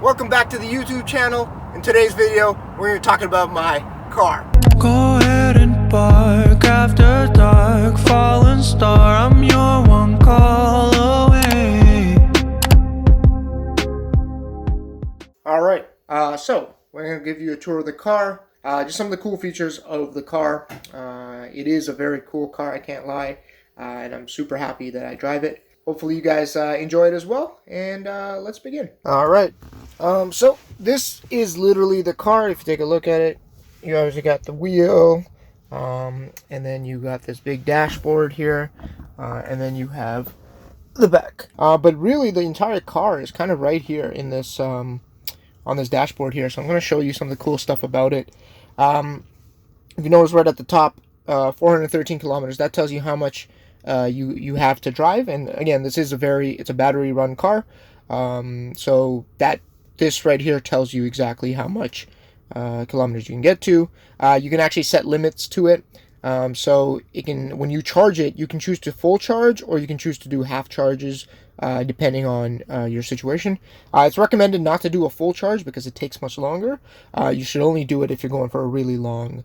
welcome back to the YouTube channel. In today's video, we're going to be talking about my car. Go ahead and bark after dark, fallen star, I'm your one call away. Alright, so we're going to give you a tour of the car, just some of the cool features of the car. It is a very cool car, I can't lie, and I'm super happy that I drive it. Hopefully you guys enjoy it as well, and let's begin. Alright, so this is literally the car. If you take a look at it, you obviously got the wheel, and then you got this big dashboard here, and then you have the back. But really the entire car is kind of right here in this, on this dashboard here. So I'm going to show you some of the cool stuff about it. If you notice right at the top, 413 kilometers, that tells you how much you have to drive. And again, this is it's a battery run car. So this right here tells you exactly how much kilometers you can get to. You can actually set limits to it. So when you charge it, you can choose to full charge or you can choose to do half charges, depending on your situation. It's recommended not to do a full charge because it takes much longer. You should only do it if you're going for a really long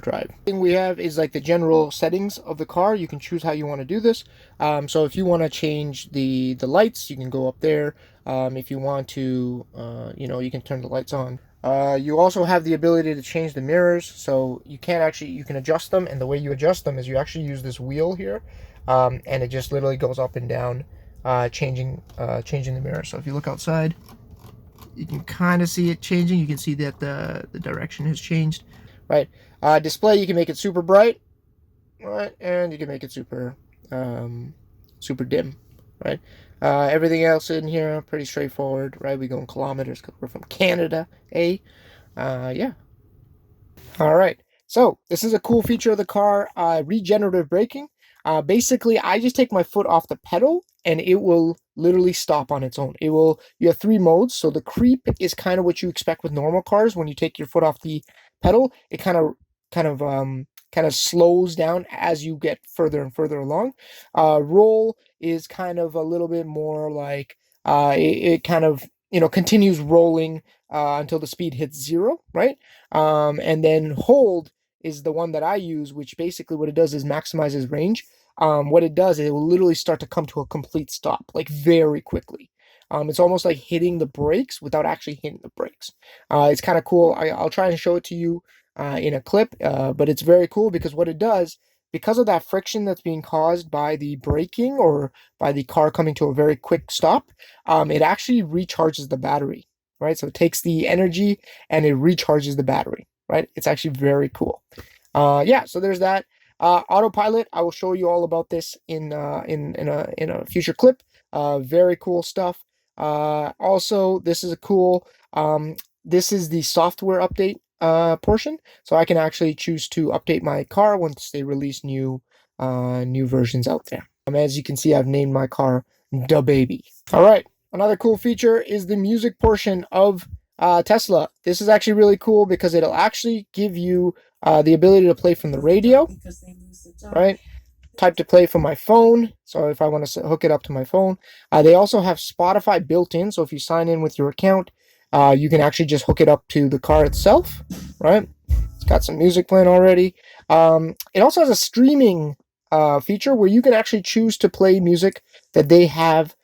drive. The thing we have is like the general settings of the car. You can choose how you want to do this. So if you want to change the lights, you can go up there. If you want to, you can turn the lights on. You also have the ability to change the mirrors, so you can adjust them, and the way you adjust them is you actually use this wheel here, and it just literally goes up and down, changing the mirror. So if you look outside, you can kind of see it changing. You can see that the direction has changed, right? Display, you can make it super bright, right, and you can make it super dim, right? Everything else in here pretty straightforward, right? We go in kilometers because we're from Canada, eh? Yeah. All right. So this is a cool feature of the car, regenerative braking. Basically, I just take my foot off the pedal and it will literally stop on its own. You have 3 modes. So the creep is kind of what you expect with normal cars. When you take your foot off the pedal, it kind of slows down as you get further and further along. Roll is kind of a little bit more like it kind of continues rolling until the speed hits 0, right? And then hold is the one that I use, which basically what it does is maximizes range. What it does is it will literally start to come to a complete stop, like very quickly. It's almost like hitting the brakes without actually hitting the brakes. It's kind of cool. I'll try and show it to you in a clip, but it's very cool because what it does, because of that friction that's being caused by the braking or by the car coming to a very quick stop, it actually recharges the battery, right? So it takes the energy and it recharges the battery, right? It's actually very cool. Yeah, so there's that. Autopilot, I will show you all about this in a future clip. Very cool stuff. Also, this is a cool, this is the software update portion, so I can actually choose to update my car once they release new versions out there. As you can see, I've named my car Da Baby. All right, another cool feature is the music portion of Tesla. This is actually really cool because it'll actually give you the ability to play from the radio, right? Type to play from my phone, so if I want to hook it up to my phone. They also have Spotify built in, so if you sign in with your account, you can actually just hook it up to the car itself, right? It's got some music playing already. It also has a streaming feature where you can actually choose to play music that they have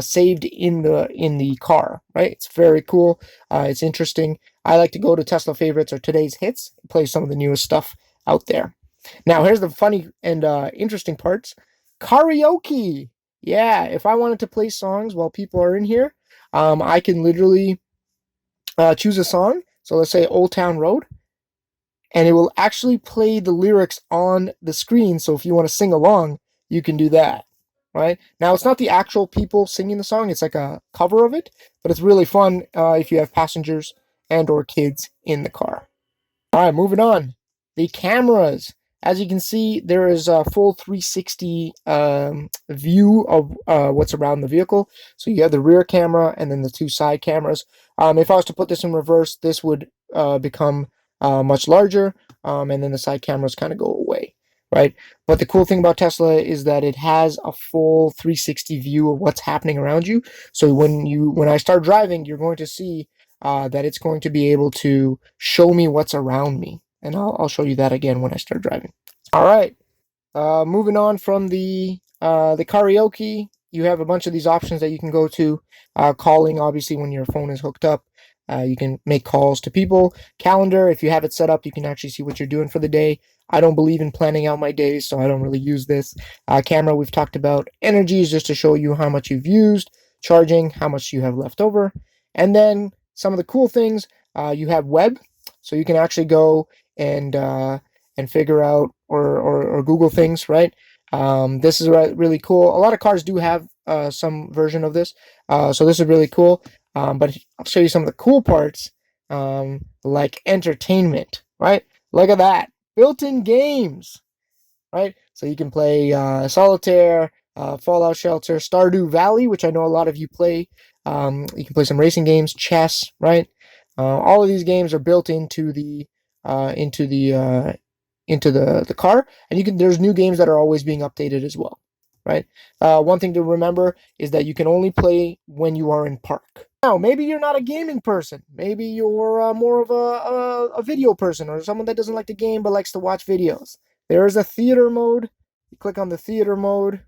saved in the car, right? It's very cool. It's interesting. I like to go to Tesla favorites or today's hits, play some of the newest stuff out there. Now here's the funny and interesting parts. Karaoke. Yeah, if I wanted to play songs while people are in here, I can literally choose a song. So let's say Old Town Road, and it will actually play the lyrics on the screen. So if you want to sing along, you can do that, right? Now it's not the actual people singing the song, it's like a cover of it, but it's really fun if you have passengers and or kids in the car. All right, moving on. The cameras. As you can see, there is a full 360 view of what's around the vehicle. So you have the rear camera and then the 2 side cameras. If I was to put this in reverse, this would become much larger, and then the side cameras kind of go away. right? But the cool thing about Tesla is that it has a full 360 view of what's happening around you. So when I start driving, you're going to see that it's going to be able to show me what's around me, and I'll show you that again when I start driving. All right. Moving on from the karaoke, you have a bunch of these options that you can go to. Calling, obviously, when your phone is hooked up, you can make calls to people. Calendar, if you have it set up, you can actually see what you're doing for the day. I don't believe in planning out my days, so I don't really use this. Camera, we've talked about. Energy is just to show you how much you've used. Charging, how much you have left over. And then some of the cool things, you have web, so you can actually go and figure out or Google things, right? This is really cool. A lot of cars do have some version of this, so this is really cool. But I'll show you some of the cool parts, like entertainment, right? Look at that, built-in games, right? So you can play Solitaire, Fallout Shelter, Stardew Valley, which I know a lot of you play. You can play some racing games, chess, right? All of these games are built uh, into the uh, into the car, and there's new games that are always being updated as well, right? One thing to remember is that you can only play when you are in park. Now, maybe you're not a gaming person. Maybe you're more of a video person, or someone that doesn't like to game but likes to watch videos. There is a theater mode. You click on the theater mode,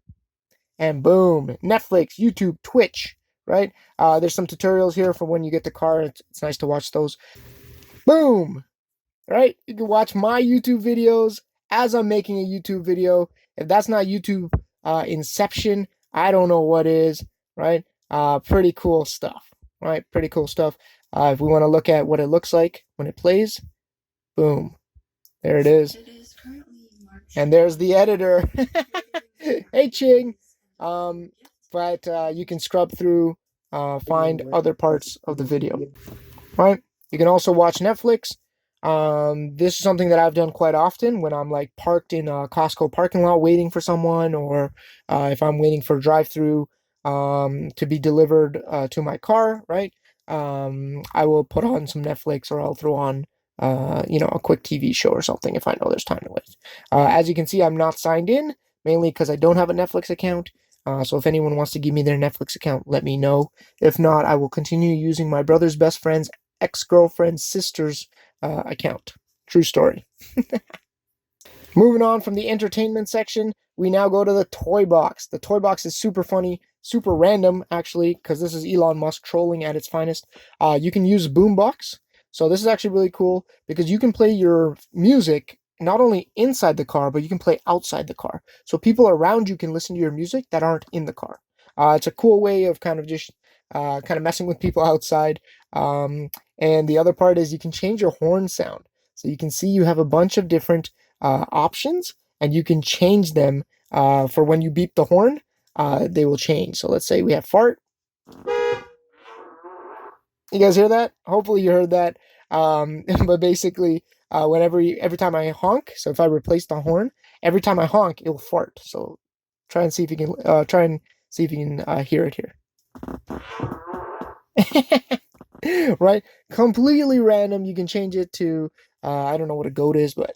and boom, Netflix, YouTube, Twitch, right? There's some tutorials here for when you get the car. It's nice to watch those. Boom, right? You can watch my YouTube videos as I'm making a YouTube video. If that's not YouTube Inception, I don't know what is, right? Pretty cool stuff, right? Pretty cool stuff. If we want to look at what it looks like when it plays, boom, there it is. And there's the editor. Hey, Ching. Um, but you can scrub through, find other parts of the video, right? You can also watch Netflix. This is something that I've done quite often when I'm like parked in a Costco parking lot waiting for someone, or if I'm waiting for drive-through to be delivered to my car, right? I will put on some Netflix, or I'll throw on a quick TV show or something if I know there's time to wait. As you can see, I'm not signed in, mainly because I don't have a Netflix account. So if anyone wants to give me their Netflix account, let me know. If not, I will continue using my brother's best friend's ex-girlfriend's sister's account. True story. Moving on from the entertainment section, we now go to the toy box. The toy box is super funny, super random, actually, because this is Elon Musk trolling at its finest. You can use Boombox. So this is actually really cool because you can play your music not only inside the car, but you can play outside the car. So people around you can listen to your music that aren't in the car. It's a cool way of kind of just kind of messing with people outside. And the other part is you can change your horn sound. So you can see you have a bunch of different options, and you can change them for when you beep the horn. They will change. So let's say we have fart. You guys hear that? Hopefully you heard that. But basically, every time I honk, so if I replace the horn, every time I honk, it'll fart. So try and see if you can hear it here. Right? Completely random. You can change it to I don't know what a goat is, but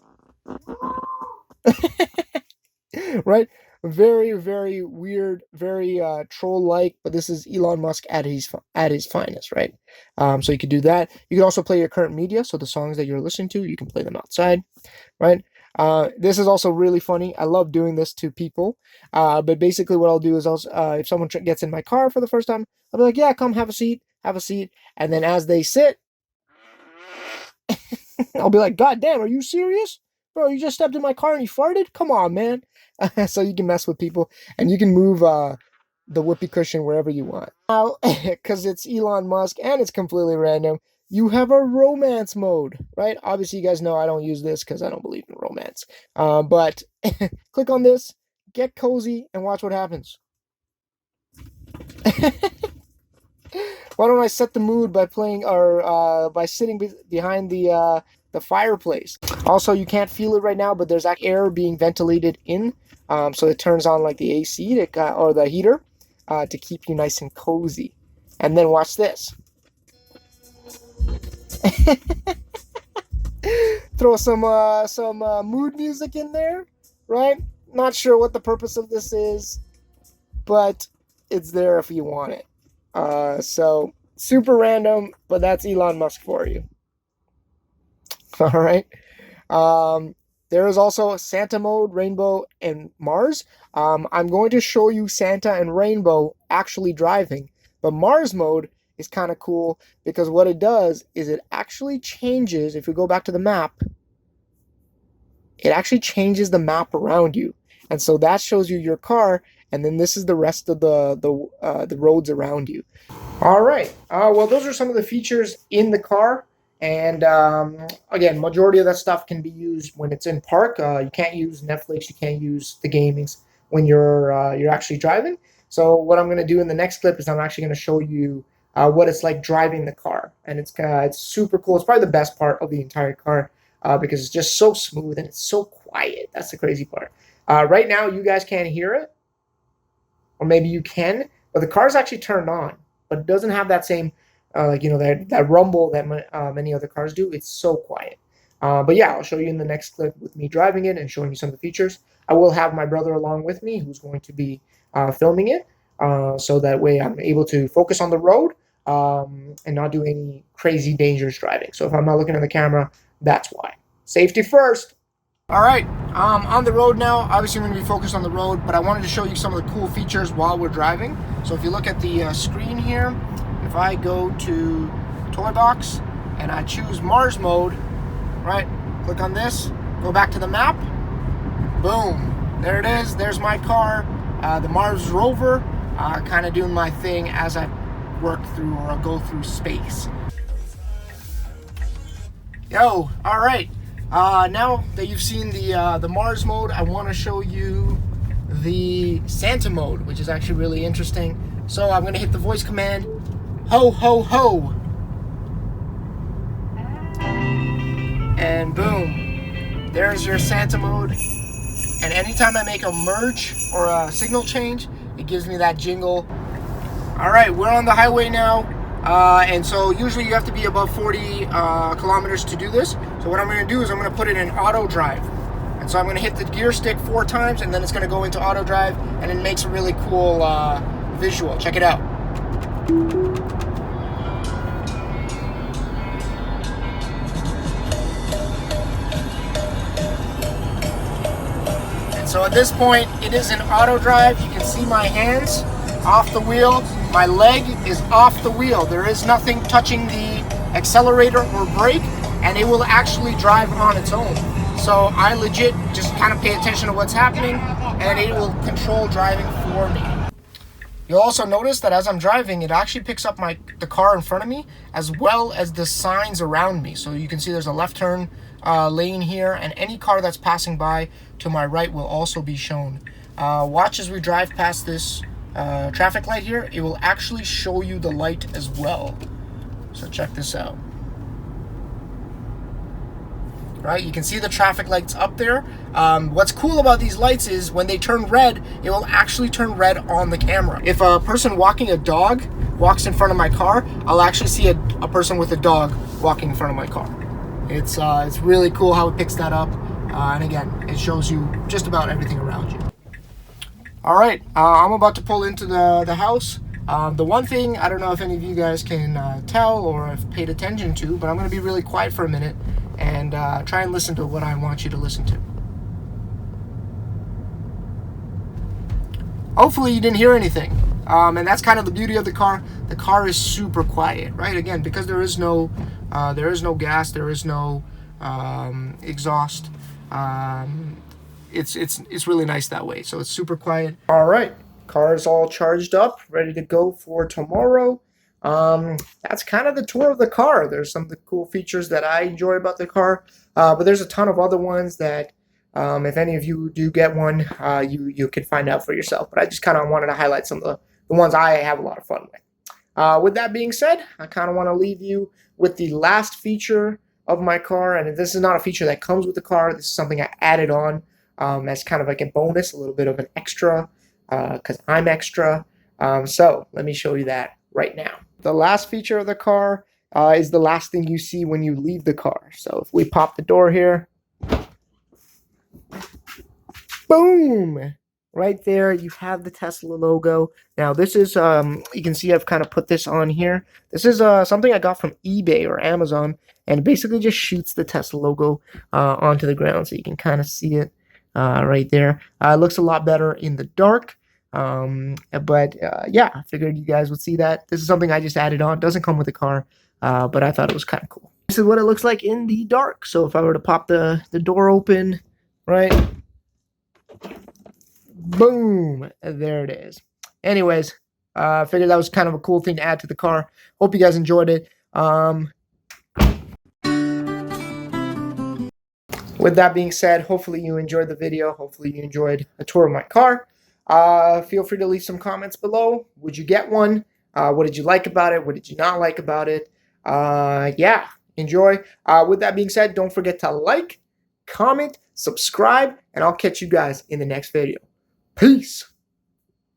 right? Very, very weird, very troll-like, but this is Elon Musk at his finest, right? So you could do that. You can also play your current media, so the songs that you're listening to, you can play them outside, right? This is also really funny. I love doing this to people. But basically what I'll do is if someone gets in my car for the first time, I'll be like, yeah, come have a seat, have a seat. And then as they sit, I'll be like, God damn, are you serious? Bro, you just stepped in my car and you farted? Come on, man. So you can mess with people, and you can move the whoopee cushion wherever you want. Now, because it's Elon Musk and it's completely random, you have a romance mode, right? Obviously, you guys know I don't use this because I don't believe in romance. But click on this, get cozy, and watch what happens. Why don't I set the mood by playing or by sitting behind the fireplace? Also, you can't feel it right now, but there's air being ventilated in, so it turns on like the AC or the heater to keep you nice and cozy. And then watch this. Throw some mood music in there. right? Not sure what the purpose of this is, but it's there if you want it. So super random, but that's Elon Musk for you. All right. Um, there is also Santa mode, Rainbow, and Mars. I'm going to show you Santa and Rainbow actually driving, but Mars mode is kind of cool because what it does is it actually changes. If we go back to the map, it actually changes the map around you, and so that shows you your car, and then this is the rest of the roads around you. All right. Well, those are some of the features in the car. And again, majority of that stuff can be used when it's in park. You can't use Netflix. You can't use the gamings when you're actually driving. So what I'm going to do in the next clip is I'm actually going to show you what it's like driving the car, and it's super cool. It's probably the best part of the entire car because it's just so smooth and it's so quiet. That's the crazy part. Right now, you guys can't hear it, or maybe you can, but the car's actually turned on, but it doesn't have that same, that rumble that many other cars do. It's so quiet. But yeah, I'll show you in the next clip with me driving it and showing you some of the features. I will have my brother along with me who's going to be filming it, so that way I'm able to focus on the road and not do any crazy dangerous driving. So if I'm not looking at the camera, that's why. Safety first. All right, on the road now. Obviously, I'm going to be focused on the road, but I wanted to show you some of the cool features while we're driving. So if you look at the screen here, if I go to Toy Box and I choose Mars mode, right, click on this, go back to the map, boom, there it is. There's my car, the Mars rover, kind of doing my thing as I work through or go through space. Yo, all right. Now that you've seen the Mars mode, I want to show you the Santa mode, which is actually really interesting. So I'm going to hit the voice command, ho, ho, ho. And boom, there's your Santa mode. And anytime I make a merge or a signal change, it gives me that jingle. All right, we're on the highway now. And so usually you have to be above 40 kilometers to do this. So what I'm going to do is I'm going to put it in auto drive. And so I'm going to hit the gear stick 4 times, and then it's going to go into auto drive, and it makes a really cool visual. Check it out. And so at this point, it is in auto drive. You can see my hands off the wheel. My leg is off the wheel. There is nothing touching the accelerator or brake, and it will actually drive on its own. So I legit just kind of pay attention to what's happening, and it will control driving for me. You'll also notice that as I'm driving, it actually picks up the car in front of me as well as the signs around me. So you can see there's a left turn lane here, and any car that's passing by to my right will also be shown. Watch as we drive past this traffic light here. It will actually show you the light as well. So check this out. Right, you can see the traffic lights up there. What's cool about these lights is when they turn red, it will actually turn red on the camera. If a person walking a dog walks in front of my car, I'll actually see a person with a dog walking in front of my car. It's really cool how it picks that up, and again, it shows you just about everything around you. All right, I'm about to pull into the house. The one thing, I don't know if any of you guys can tell or have paid attention to, but I'm going to be really quiet for a minute and try and listen to what I want you to listen to. Hopefully you didn't hear anything. And that's kind of the beauty of the car. The car is super quiet, right? Again, because there is no gas, there is no exhaust. It's really nice that way. So it's super quiet. All right, car is all charged up, ready to go for tomorrow. That's kind of the tour of the car. There's some of the cool features that I enjoy about the car, but there's a ton of other ones that if any of you do get one, you can find out for yourself. But I just kind of wanted to highlight some of the ones I have a lot of fun with. With that being said, I kind of want to leave you with the last feature of my car, and this is not a feature that comes with the car. This is something I added on as kind of like a bonus, a little bit of an extra, because I'm extra. So let me show you that right now. The last feature of the car is the last thing you see when you leave the car. So if we pop the door here, Boom! Right there, you have the Tesla logo. Now, this is, you can see I've kind of put this on here. This is something I got from eBay or Amazon, and it basically just shoots the Tesla logo onto the ground, so you can kind of see it right there. It looks a lot better in the dark, but yeah, I figured you guys would see that. This is something I just added on. It doesn't come with the car, but I thought it was kind of cool. This is what it looks like in the dark. So if I were to pop the door open, right? Boom! There it is. Anyways, I figured that was kind of a cool thing to add to the car. Hope you guys enjoyed it. With that being said, hopefully you enjoyed the video. Hopefully you enjoyed a tour of my car. Feel free to leave some comments below. Would you get one? What did you like about it? What did you not like about it? Yeah, enjoy. With that being said, don't forget to like, comment, subscribe, and I'll catch you guys in the next video. Peace.